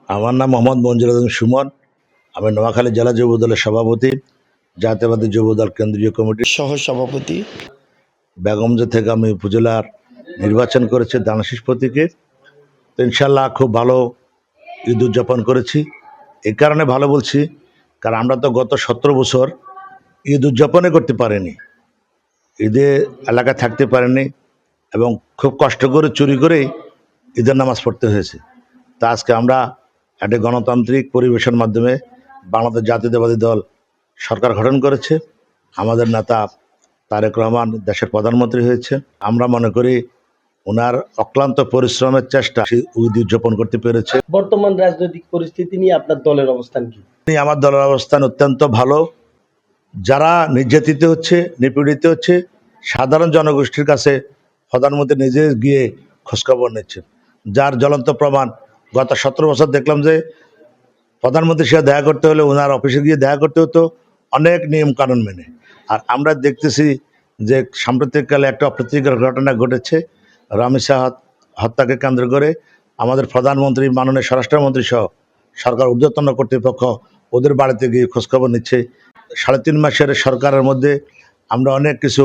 আমার নাম মোহাম্মদ মঞ্জুর আলম সুমন। আমি নোয়াখালী জেলা যুব দলের সভাপতি, জাতীয়বাদী যুব দল কেন্দ্রীয় কমিটির সহ সভাপতি। বেগমজা থেকে আমি উপজেলার নির্বাচন করেছি দানাশিস প্রতীকে। তো ইনশাল্লাহ খুব ভালো ঈদ উদযাপন করেছি। এই কারণে ভালো বলছি, কারণ আমরা তো গত 17 বছর ঈদ উদযাপনে করতে পারিনি, ঈদে এলাকায় থাকতে পারিনি এবং খুব কষ্ট করে চুরি করে ঈদের নামাজ পড়তে হয়েছে। তা আজকে আমরা একটা গণতান্ত্রিক পরিবেশের মাধ্যমে বাংলাদেশ জাতীয়তাবাদী দল সরকার গঠন করেছে। আমাদের নেতা তারেক রহমান দেশের প্রধানমন্ত্রী হয়েছে। আমরা মনে করি ওনার অক্লান্ত পরিশ্রমের চেষ্টা ঈদ উদযাপন করতে পেরেছে। বর্তমান রাজনৈতিক পরিস্থিতি নিয়ে আপনার দলের অবস্থান কি? আমার দলের অবস্থান অত্যন্ত ভালো। যারা নির্যাতিত হচ্ছে, নিপীড়িত হচ্ছে, সাধারণ জনগোষ্ঠীর কাছে প্রধানমন্ত্রী নিজে গিয়ে খোঁজখবর নিচ্ছেন, যার জ্বলন্ত প্রমাণ গত 17 বছর দেখলাম যে প্রধানমন্ত্রীর সাথে দেখা করতে হলে ওনার অফিসে গিয়ে দেখা করতে হতো অনেক নিয়ম কানুন মেনে। আর আমরা দেখতেছি যে সাম্প্রতিককালে একটা অপ্রীতিকর ঘটনা ঘটেছে, রামি শাহ হত্যাকে কেন্দ্র করে আমাদের প্রধানমন্ত্রী, মাননীয় স্বরাষ্ট্রমন্ত্রী সহ সরকার ঊর্ধ্বতন কর্তৃপক্ষ ওদের বাড়িতে গিয়ে খোঁজখবর নিচ্ছে। 3.5 মাসের সরকারের মধ্যে আমরা অনেক কিছু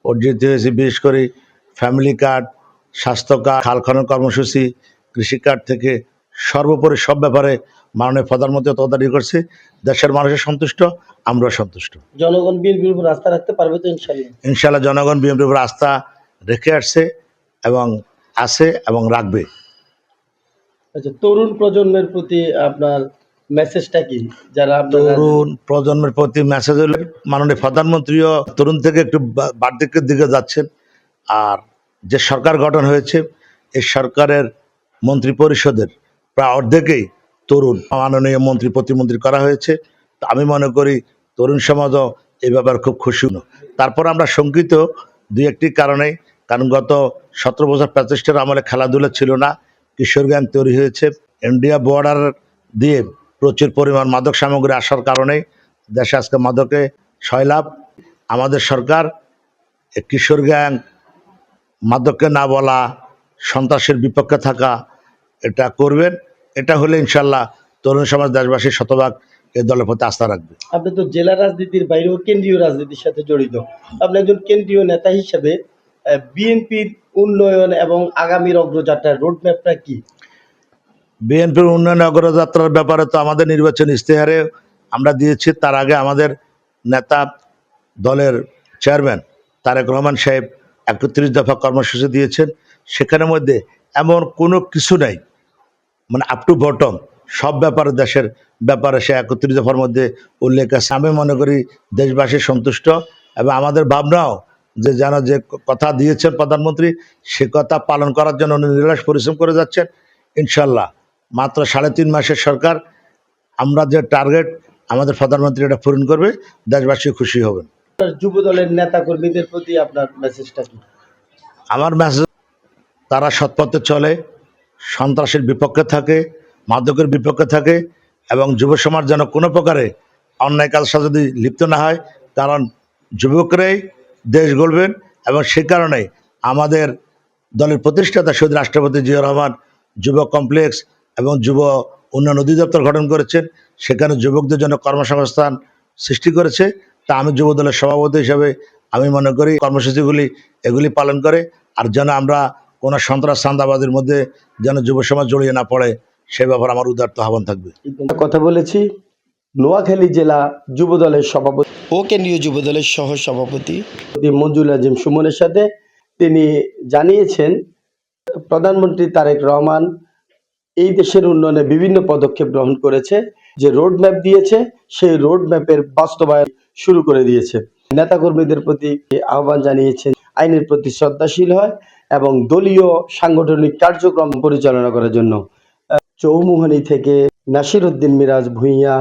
অর্জিত হয়েছি, বিশেষ করে ফ্যামিলি কার্ড, স্বাস্থ্য কার্ড, খাল খনন কর্মসূচি, কৃষি কার্ড থেকে সর্বোপরি সব ব্যাপারে মাননীয় প্রধানমন্ত্রী তদারকি করছে। দেশের মানুষের সন্তুষ্ট, আমরা সন্তুষ্ট। জনগণ বিএনপির উপর আস্থা রাখতে পারবে তো ইনশাআল্লাহ? ইনশাআল্লাহ জনগণ বিএনপির উপর আস্থা রেখে আসছে এবং আছে এবং রাখবে। আচ্ছা, তরুণ প্রজন্মের প্রতি আপনার মেসেজটা কি? যারা তরুণ প্রজন্মের প্রতি মেসেজ হলে মাননীয় প্রধানমন্ত্রীও তরুণ থেকে একটু বার্ধক্যের দিকে যাচ্ছেন। আর যে সরকার গঠন হয়েছে, এই সরকারের মন্ত্রী পরিষদের প্রায় অর্ধেকেই তরুণ মাননীয় মন্ত্রী প্রতিমন্ত্রী করা হয়েছে। তো আমি মনে করি তরুণ সমাজও এই ব্যাপারে খুব খুশি। তারপর আমরা শঙ্কিত দুই একটি কারণে, কারণ গত 17 বছর প্যাচেস্টের আমলে খেলাধুলা ছিল না, কিশোর গ্যাং তৈরি হয়েছে। ইন্ডিয়া বর্ডার দিয়ে প্রচুর পরিমাণ মাদক সামগ্রী আসার কারণে দেশে আজকে মাদকে সয়লাভ। আমাদের সরকার কিশোর গ্যাং, মাদককে না বলা, সন্ত্রাসের বিপক্ষে থাকা, এটা করবেন। এটা হলে ইনশাল্লাহ তরুণ সমাজ, দেশবাসী শতভাগ এই দলের প্রতি আস্থা রাখবে। আপনি তো জেলা রাজনীতির বাইরেও কেন্দ্রীয় রাজনীতির সাথে জড়িত। আপনি একজন কেন্দ্রীয় নেতা হিসেবে বিএনপির উন্নয়ন এবং আগামীর অগ্রযাত্রার রোডম্যাপটা কি? বিএনপির উন্নয়ন অগ্রযাত্রার ব্যাপারে তো আমাদের নির্বাচন ইশতেহারে আমরা দিয়েছি। তার আগে আমাদের নেতা, দলের চেয়ারম্যান তারেক রহমান সাহেব 31 দফা কর্মসূচি দিয়েছেন। সেখানের মধ্যে এমন কোনো কিছু নাই, মানে আপ টু বটম সব ব্যাপারে, দেশের ব্যাপারে সে 31 দফার মধ্যে উল্লেখ আছে। আমি মনে করি দেশবাসী সন্তুষ্ট এবং আমাদের ভাবনাও যে যেন যে কথা দিয়েছেন প্রধানমন্ত্রী, সে কথা পালন করার জন্য উনি নিরলস পরিশ্রম করে যাচ্ছেন। ইনশাল্লাহ মাত্র 3.5 মাসের সরকার, আমরা যে টার্গেট আমাদের প্রধানমন্ত্রী এটা পূরণ করবে, দেশবাসী খুশি হবেন। যুব দলের নেতা কর্মীদের প্রতি আপনার মেসেজটা কি? আমার মেসেজ, তারা সৎপথে চলে, সন্ত্রাসের বিপক্ষে থাকে, মাদকের বিপক্ষে থাকে এবং যুব সমাজ যেন কোনো প্রকারে অন্যায় কাজের সাথে যদি লিপ্ত না হয়, কারণ যুবকরাই দেশ গড়বেন। এবং সে কারণে আমাদের দলের প্রতিষ্ঠাতা শহীদ রাষ্ট্রপতি জিয়া রহমান যুব কমপ্লেক্স এবং যুব উন্নয়ন অধিদপ্তর গঠন করেছেন। সেখানে যুবকদের জন্য কর্মসংস্থান সৃষ্টি করেছে। তা আমি যুব দলের সভাপতি হিসাবে আমি মনে করি কর্মসূচিগুলি এগুলি পালন করে, আর যেন আমরা কোনো সন্ত্রাস চাঁদাবাদের মধ্যে যেন যুব সমাজ জড়িয়ে না পড়ে, সে ব্যাপারে আমার উদারত আহ্বান থাকবে। কথা বলেছি নোয়াখালী জেলা যুব দলের সভাপতি ও কেন্দ্রীয় যুব দলের সহ সভাপতি মঞ্জুর আজিম সুমনের সাথে। তিনি জানিয়েছেন প্রধানমন্ত্রী তারেক রহমান এই দেশের উন্নয়নে বিভিন্ন পদক্ষেপ গ্রহণ করেছে, যে রোড ম্যাপ দিয়েছে সেই রোড ম্যাপের বাস্তবায়ন শুরু করে দিয়েছে। নেতাকর্মীদের প্রতি আহ্বান জানিয়েছেন আইনের প্রতি শ্রদ্ধাশীল হয় এবং দলীয় সাংগঠনিক কার্যক্রম পরিচালনা করার জন্য। চৌমুহনী থেকে নাসির উদ্দিন মিরাজ ভূঁইয়া।